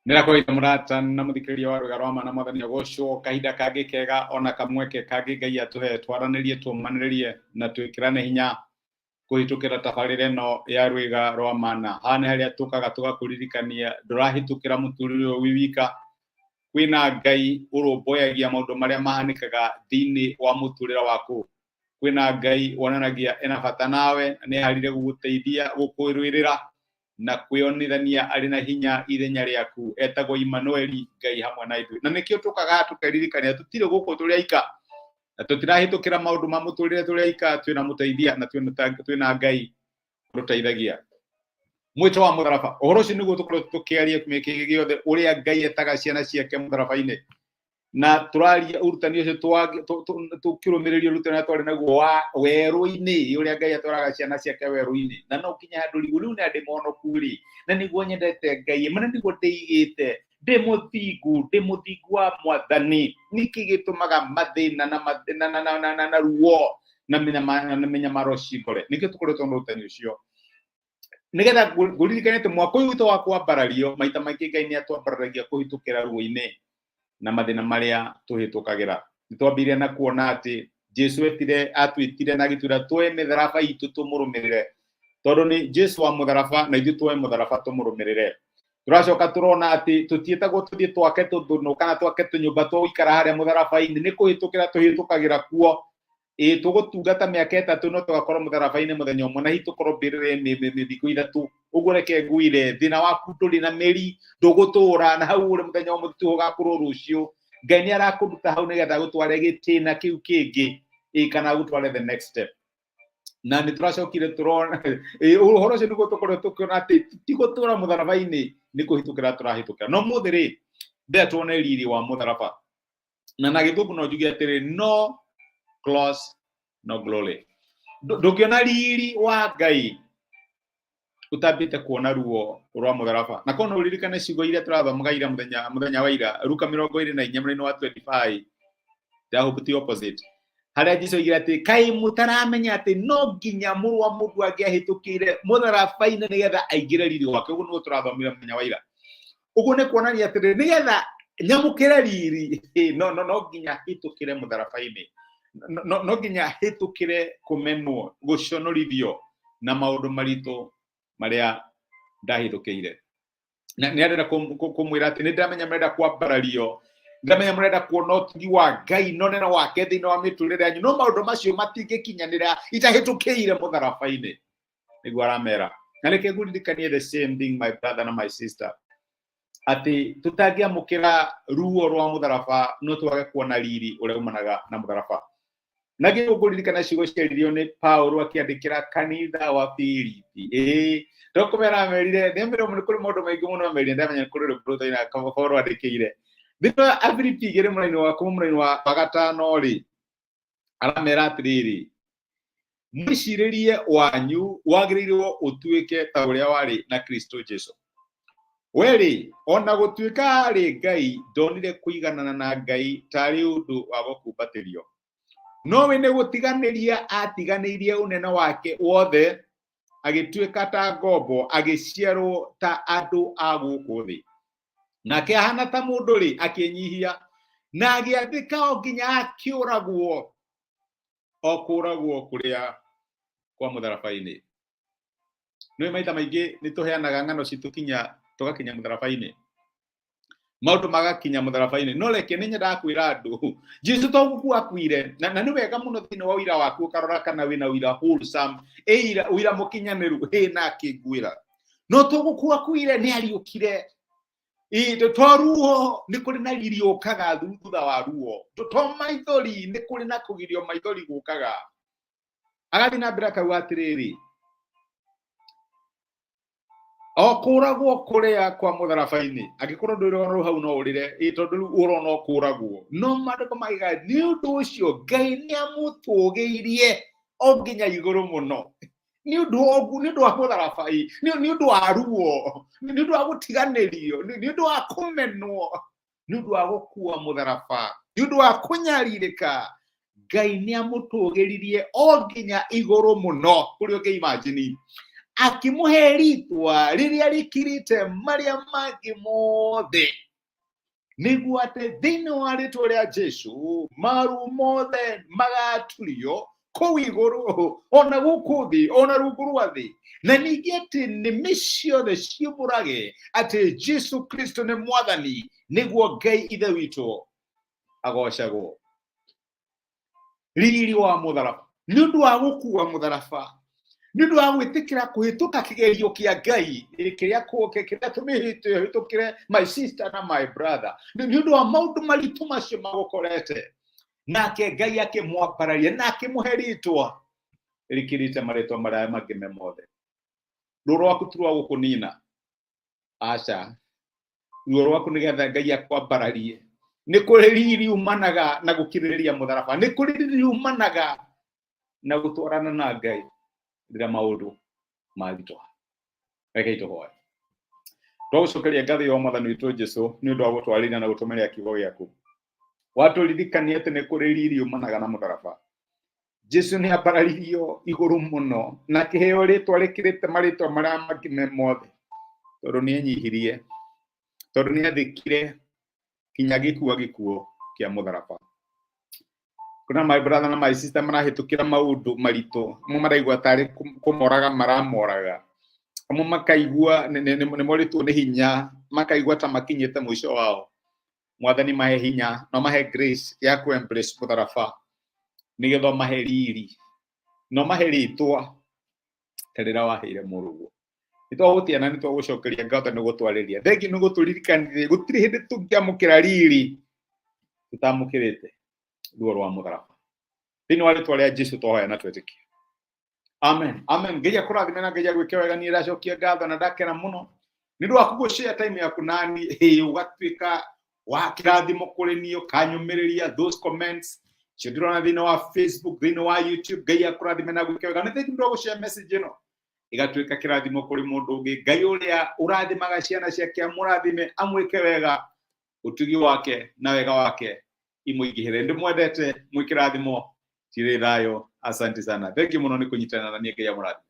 Nirakwita murata na muthikiriria wa Rwega rwa Mana Mwathani agocwo kahinda kangi kega ona kamweke kangi Ngai atuhe twaranirie tumaniririe na twikirane hinya kuhitukira tabarire no ya Rwega rwa Mana. Hane haria tukaga tugakuririkania ndurahitukira muturiro wiwika kwina Ngai urumboyagia maundu maria mahanikaga thiini wa muturira waku. Kwina Ngai wonanagia ena bata nawe ni harire guguteithia gukwirwirira na kwionithania ari na hinya ithenya riaku. Etagwo Immanueli, Ngai hamwe na ithuĩ. Na nikio tukaga tukeririkania tutire guku turi aika na tutirahitukira maundu ma muturire turi aika, twina muteithia na twina Ngai uruteithagia. Mwito wa mutharaba uhoro ucio niguo tukorwo tukiaria kimiki giothe uria Ngai etaga ciana ciake mutharabaini na turaria urutani ucio tukirumiriria urutani twari naguo wa weru-ini uria Ngai atwaraga ciana ciake weru-ini na no kinya handu rigu riu na ndi monoku ri na niguo nyendete Ngai mana niguo ndigite ndi muthingu wa Mwathani niki gitumaga mathina na ruo na menya maroshikore nikio tukoretwo urutani ucio nigetha nguririkanite mwako uyu witũ wa kwambarario maita maingĩ Ngai nĩ atwambararagia kũhĩtũkĩra ruo-inĩ na mathĩna marĩa tũhĩtũkagĩra. Nĩtwambirie na kuona atĩ Jesu atwĩtire na gĩtura twoe mĩtharaba itũ tũmũrũmĩrĩre tondũ nĩ Jesu wa mũtharaba na ithuĩ twoe mũtharaba tũmũrũmĩrĩre. Tũracoka tũrona atĩ tũtiĩtagwo tũthiĩ twake tũthũnũ kana twake tũnyũmba twa gũikara harĩa mũtharaba-inĩ nĩ kũhĩtũkĩra tũhĩtũkagĩra kuo. Tugutungata mĩaka 3 no tugakorwo mũtharabainĩ mũthenya ũmwe na hitukorwo mbĩrĩre thikũ 3 ũguo reke nguire thĩna waku ndũrĩ na mĩri ndũgũtũra na hau ũrĩ mũthenya ũmwe tu ũgakorwo rũciũ. Ngai nĩ arakũruta hau nĩgetha gũtware gĩtĩna kĩu kĩngĩ kana gũtware the next step. Na nĩ tũracokire tũrona ũhoro ũcio nĩguo tũkorwo tũkĩona atĩ ti gũtũra mũtharabainĩ nĩ kũhĩtũkĩra tũrahĩtũkĩra. No mũthĩ rĩ ndĩrenda tuone riri wa mũtharaba na gĩthũngũ no njuge atĩrĩ no cross no glory. Ndukiona riri wa Ngai utambite kuona ruo rwa mutharaba na kono uririkane ciugo iria turathomaga ira muthenya wa ira Luka 24 wa 25 the opposite haria Jesu igira ati kai mutaramenya ati no nginya mũrũ wa mũndũ angĩahĩtũkĩire mũtharabainĩ nigetha aingĩre riri wake. Ũguo nĩguo tũrathomire muthenya wa ira. Ũguo nĩ kuonania atĩ nigetha nyamũkĩre riri no nginya hĩtũkĩre mũtharabainĩ no nginya hĩtũkĩre kũmenwo gũconorithio na maũndũ maritũ maria ndahĩtũkĩire. Na nĩ arenda kũmwĩra atĩ nĩ ndamenya mrenda kwambarario, ndamenya mrenda kuona ũtugi wa Ngai no neno wake thĩinĩ wa mĩtũrĩre yanyu no maũndũ macio matingĩkinyanĩra itahĩtũkĩire mũtharabainĩ nĩguo aramera. Na reke ngũririkanie the same thing my brother na my sister atĩ tũtangĩamũkĩra ruo rwa mũtharaba no twage kuona riri ũrĩa umanaga na mũtharaba. Na ngũririkana ciugo ciaririo nĩ Paulo akĩandĩkĩra kanitha wa Filipi. Ndokũmera merire nĩmerwo nĩ kũrĩ maũndũ maingĩ mũno merire ndamenya kũrĩ rũbũrũri na Paulo andĩkĩire thĩinĩ wa Filipi 2:1 wa 5 rĩ aramera atĩrĩrĩ mwĩcirĩrie wanyu wagĩrĩirwo ũtuĩke ta ũrĩa warĩ na Kristo Jesu. Weri ona gũtuĩka arĩ Ngai ndonire kũiganana na Ngai tarĩ ũndũ wa gũkumbatĩrio no we nĩ gũtiganĩria atiganĩirie ũnene wake wothe agĩtuĩka ta ngombo agĩciarwo ta andũ a gũkũ thĩ nake ahana ta mũndũ rĩ akĩnyihia na agĩathĩka o nginya akĩũragwo kũrĩa kwa mũtharabainĩ. Nĩ maita maingĩ nĩ tũheanaga ng'ano citũkinya tugakinya mũtharabainĩ maũndũ magakinya mũtharabainĩ no reke nĩ nyendaga kwĩra andũ Jesu to gũkua akuire na nĩ wega mũno thĩinĩ wa ũira waku ũkarora kana wĩna ũira wholesome ũira mũkinyanĩru na akĩngwĩra no to gũkua akuire nĩ ariũkire. To ruo nĩ kũrĩ na riri ũkaga thutha wa ruo to maithori nĩ kũrĩ na kũgirio maithori gũkaga. Agathiĩ na mbere akauga atĩrĩrĩ okũragwo kũrĩa kwa mũtharabainĩ angĩkorwo ndũrĩ hau no ũrĩre tondũ ũrona okũragwo no maandĩko maiga nĩ ũndũ ũcio Ngai nĩ amũtũgĩirie o nginya igũrũ mũno nĩ ũndũ wa mũtharabai nĩ ũndũ wa ruo nĩ ũndũ wa gũtiganĩrio nĩ ũndũ wa kũmenwo nĩ ũndũ wa gũkua mũtharaba nĩ ũndũ wa kũnyarirĩka Ngai nĩ amũtũgĩririe o nginya igũrũ mũno kũrĩ ũngĩ imagine akimuhe ritwa riria rikirite maria mangi mothe niguo ati thiini wa ritwa ria Jesu maru mothe magaturio kuu iguru ona guku thi ona rungu rwa thi na ningi ati nimi ciothe ciumbũrage ati Jesu Kristo ni mwathani niguo Ngai ithe witũ agocagwo. Riri wa mutharaba ni undu wa gukua mutharaba ni undu wa gwitikira kuhituka kigerio kia Ngai kiria kuoke kiria tumihitukire my sister na my brother ni undu wa maundu maritu macio magukorete nake Ngai akimwambararia na akimuheritwa rikirite maritwa maria mangi me mothe. Ruo rwaku ti rwa gukunina, aca ruo rwaku nigetha Ngai akwambararie. Ni kuri riri umanaga na gukiririria mutharaba, ni kuri riri umanaga na gutwarana na Ngai rira maundu magitwa. Reke ituhoe. Twagucokeria ngathi yo mwathani witu Jesu ni undu wa gutwarira na gutumeria kiugo giaku. Watu ririkanie ati ni kuri riri umanaga na mutharaba. Jesu ni ambararirio iguru muno na kiheo ritwa rikirite maritwa maria mangi me mothe tondu ni enyihirie, tondu ni athikire kinya gikuo kia mutharaba. Kuna my brother na my sister marahitukira maundu maritu amwe maraigua tari kumoraga maramoraga, amwe makaigua ni moritwo ni hinya, makaigua ta makinyite mwisho wao. Mwathani mahe hinya no mahe grace ya ku embrace mutharaba nigetha mahe riri no mahe ritwa tarira waheire murugu. Nitwagutia na nitwagucokeria ngatho ni gutwariria thengi ni guturirikanirie gutiri hindi tungiamukira riri tutamukirite ruo rwa mutharaba thiini wa ritwa ria Jesu twahoya na twetikia. Amen, amen. Ngai akurathime na Ngai agwike wega. Ni racokia ngatho na ndakena muno ni ndu waku share time yaku nani ugatwika wa kirathimo kuri ni ukanyumiriria those comments chidrona thiini wa Facebook, thiini wa YouTube. Ngai akurathime na agwike wega. Ni thengi ndu gushare message ino igatwika kirathimo kuri mundu ungi. Ngai uria urathimaga ciana ciake amurathime amwike wega, utugi wake na wega wake imuingihire. Ndimwendete mwikirathimo ciri thayo. Asante sana, thengi muno ni kunyitana na niĩ. Ngai amurathime.